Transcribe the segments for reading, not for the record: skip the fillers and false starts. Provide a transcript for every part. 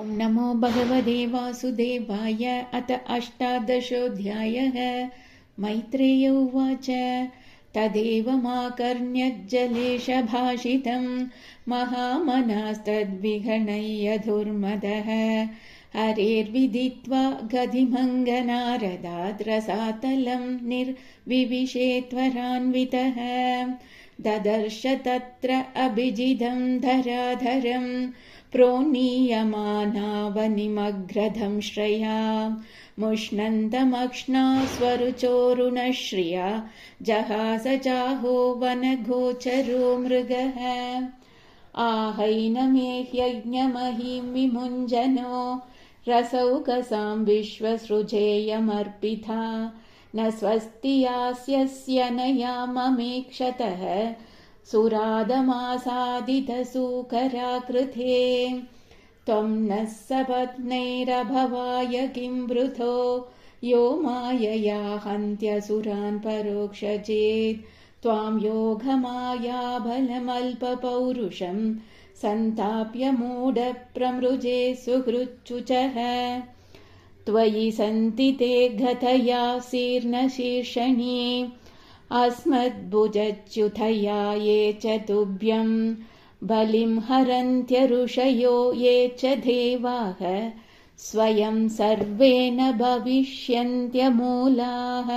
ॐ नमो भगवते वासुदेवाय। अथ 18 मैत्रेय उवाच। तदेव माकर्ण्यज्जलेशभाषितं महामनास्तद्विगणय्य दुर्मदः हरेर्विदित्वा गतिमङ्गनारदाद् रसातलं निर्विविशेत्वरान्वितः ददर्श तत्र अभिजिदं धराधरं प्रोन्नीयमानावनिमग्रधं श्रया मुष्णन्तमक्ष्णा स्वरुचोरुणश्रिया जहास चाहो वनगोचरो मृगः आहैनमेह्यज्ञमहीं विमुञ्जनो रसौकसां विश्वसृजेयमर्पिता न स्वस्ति यास्यस्य न याममेक्षतः सुरादमासादितसूकराकृते त्वं नः सपत्नैरभवाय किं वृथो यो मायया हन्त्यसुरान् परोक्षचेत् त्वां योगमायाबलमल्पपौरुषं सन्ताप्य मूढप्रमृजे सुहृच्छुचः त्वयि सन्ति ते गतया शीर्णशीर्षणी अस्मद्भुजच्युतया ये च तुभ्यं बलिं हरन्त्यऋषयो ये च देवाः स्वयं सर्वे न भविष्यन्त्यमूलाः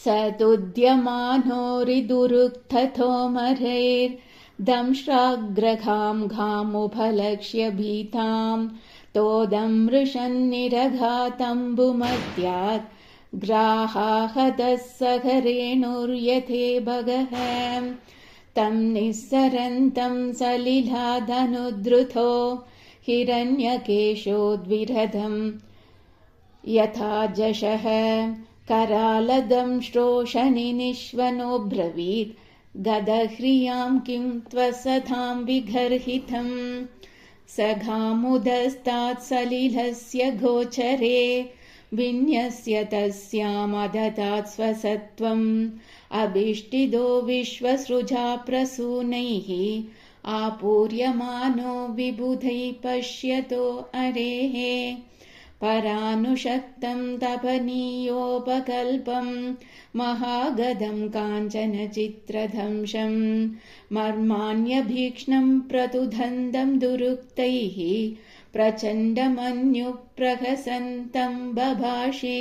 स तुद्यमानोरिदुरुक्थतोमरैर्दंष्ट्राग्रहां घामुपलक्ष्य भीतां तोदमृशन्निरघातम्बुमद्यात् ग्राहाहतः सखरेणुर्यथे भगः तं निःसरन्तं सलिलाधनुद्धृतो हिरण्यकेशोद्विरधं यथा जशः करालदंष्ट्रोशनिनिश्वनोऽब्रवीत् गदह्रियां किं त्वसतां विगर्हितं सघामुदस्तात् सलिलस्य गोचरे विन्यस्य तस्यामददात् स्वसत्त्वम् अभिष्टिदो विश्वसृजा प्रसूनैः आपूर्यमानो विबुधैः पश्यतो अरेः परानुशक्तं तपनीयोपकल्पं महागदं काञ्चनचित्रधंशं मर्माण्यभीक्ष्णं प्रतुधन्दं दुरुक्तैः प्रचण्डमन्युप्रहसन्तं बभाषे।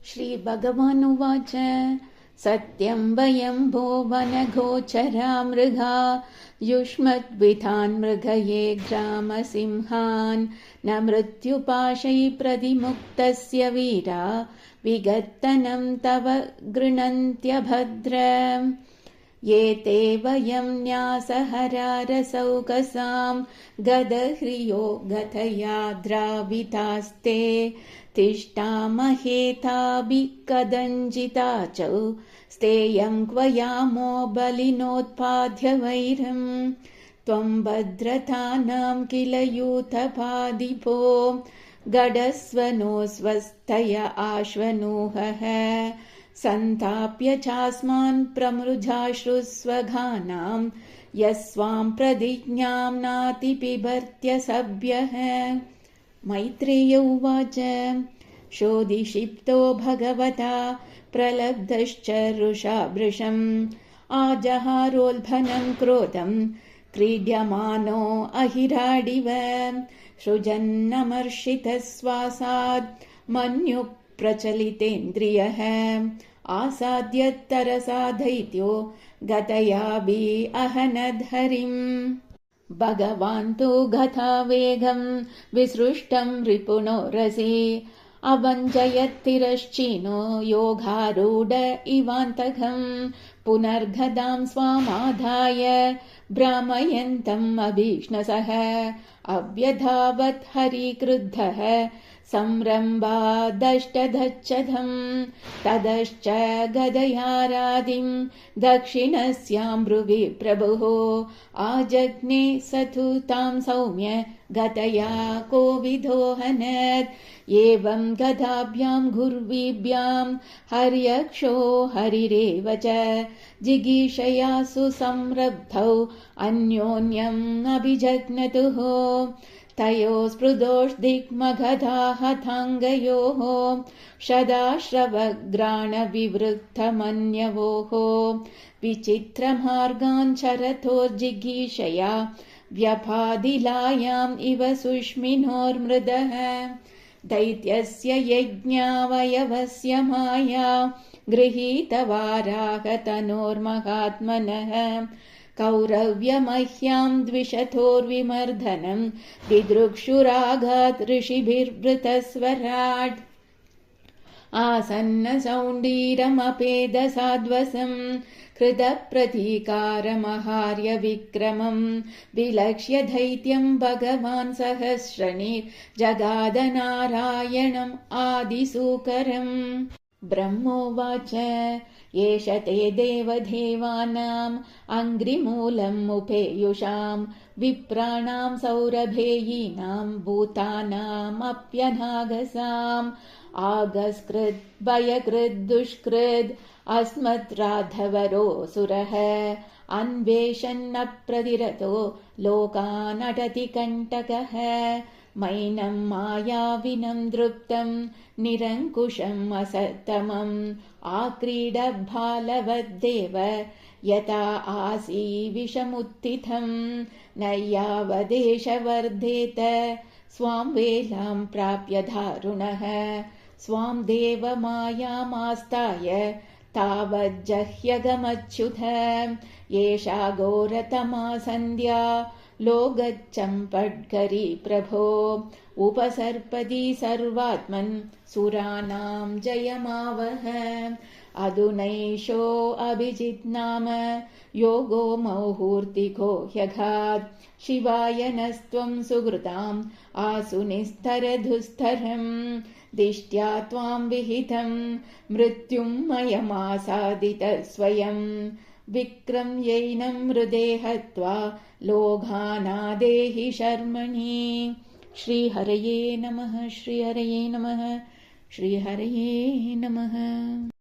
श्रीभगवानुवाच। सत्यं वयं भो वनगोचरा मृगा युष्मद्वितान् मृगये ग्रामसिंहान् न मृत्युपाशैः प्रतिमुक्तस्य वीरा विगत्तनं तव गृह्णन्त्यभद्र ये ते वयं न्यासहरारसौकसां गदह्रियो गतया द्रावितास्ते तिष्ठामहेताभिकदञ्जिता च स्तेयं क्वयामो बलिनोत्पाद्य वैरं त्वं भद्रतानां किल यूथपादिपो गडस्वनो स्वस्तय आश्वनूहः सन्ताप्य चास्मान् प्रमृजाश्रुस्वघानां यस्वां प्रतिज्ञां नातिपिबर्त्य सभ्यः। मैत्रेय उवाच। शोधिषिप्तो भगवता प्रलब्धश्च रुषाभृशम् आजहारोल्भनं क्रोधं क्रीड्यमानो अहिराडिव सृजन्नमर्षितश्वासाद् मन्युः प्रचलितेन्द्रियः आसाद्यत्तरसा दैत्यो गतयाभि अहनद्हरिम् भगवान् तु गतावेगं विसृष्टं रिपुणो रसि अवञ्जयत्तिरश्चिनो योगारूढ इवान्तकं पुनर्गदां स्वामाधाय भ्रामयन्तम् अभीक्ष्णसः अव्यधावत् हरिक्रुद्धः संरम्भादष्टधच्छदं ततश्च गदयारादिं दक्षिणस्यां ब्रुवि प्रभुः आजज्ञे स तु तां सौम्य गतया कोविदोहनत् एवं गदाभ्यां गुर्वीभ्यां हर्यक्षो हरिरेव च जिगीषया सुसंरब्धौ अन्योन्यम् अभिजग्नतुः तयोः स्पृदोष्दिग्मगधाहताङ्गयोः शदाश्रवग्राणविवृद्धमन्यवोः विचित्रमार्गाञ्चरतोर्जिगीषया व्यपादिलायाम् इव सुष्मिनोर्मृदः दैत्यस्य यज्ञावयवस्य माया गृहीतवाराहतनोर्महात्मनः कौरव्यमह्याम् द्विषतोर्विमर्दनम् दिदृक्षुराघात् ऋषिभिर्वृतस्वराट् आसन्नसौण्डीरमपेदसाध्वसम् कृतप्रतीकारमहार्य विक्रमम् विलक्ष्य दैत्यम् भगवान् सहस्रणिर्जगादनारायणम् आदिसूकरम् ब्रह्मोवाच एष ते देवदेवानाम् अङ्घ्रिमूलम् उपेयुषाम् विप्राणाम् सौरभेयीनाम् भूतानामप्यनागसाम् आगस्कृत् भयकृत् दुष्कृत् अस्मद्राधवरोऽसुरः अन्वेषन्नप्रतिरतो लोकानटति कण्टकः मैनम् मायाविनम् दृप्तम् निरङ्कुशम् असत्तमम् आक्रीडभालवद्देव यथा आसी विषमुत्थितम् न यावदेष वर्धेत स्वाम् वेलाम् प्राप्य दारुणः स्वाम् देवमायामास्ताय तावज्जह्यगमच्युत एषा घोरतमा सन्ध्या लोगच्चम्पड्करी प्रभो उपसर्पदी सर्वात्मन् सुराणाम् जयमावह अधुनैषो अभिजित् नाम योगो मौहूर्तिको ह्यघात् शिवाय नस्त्वम् सुहृताम् आसु निस्तरधुस्तरम् दिष्ट्या त्वाम् विहितम् मृत्युम् मयमासादित स्वयम् विक्रम्यैनम् हृदे हत्वा लोघानादेहि शर्मणि। श्रीहरये नमः। श्रीहरये नमः। श्रीहरये नमः।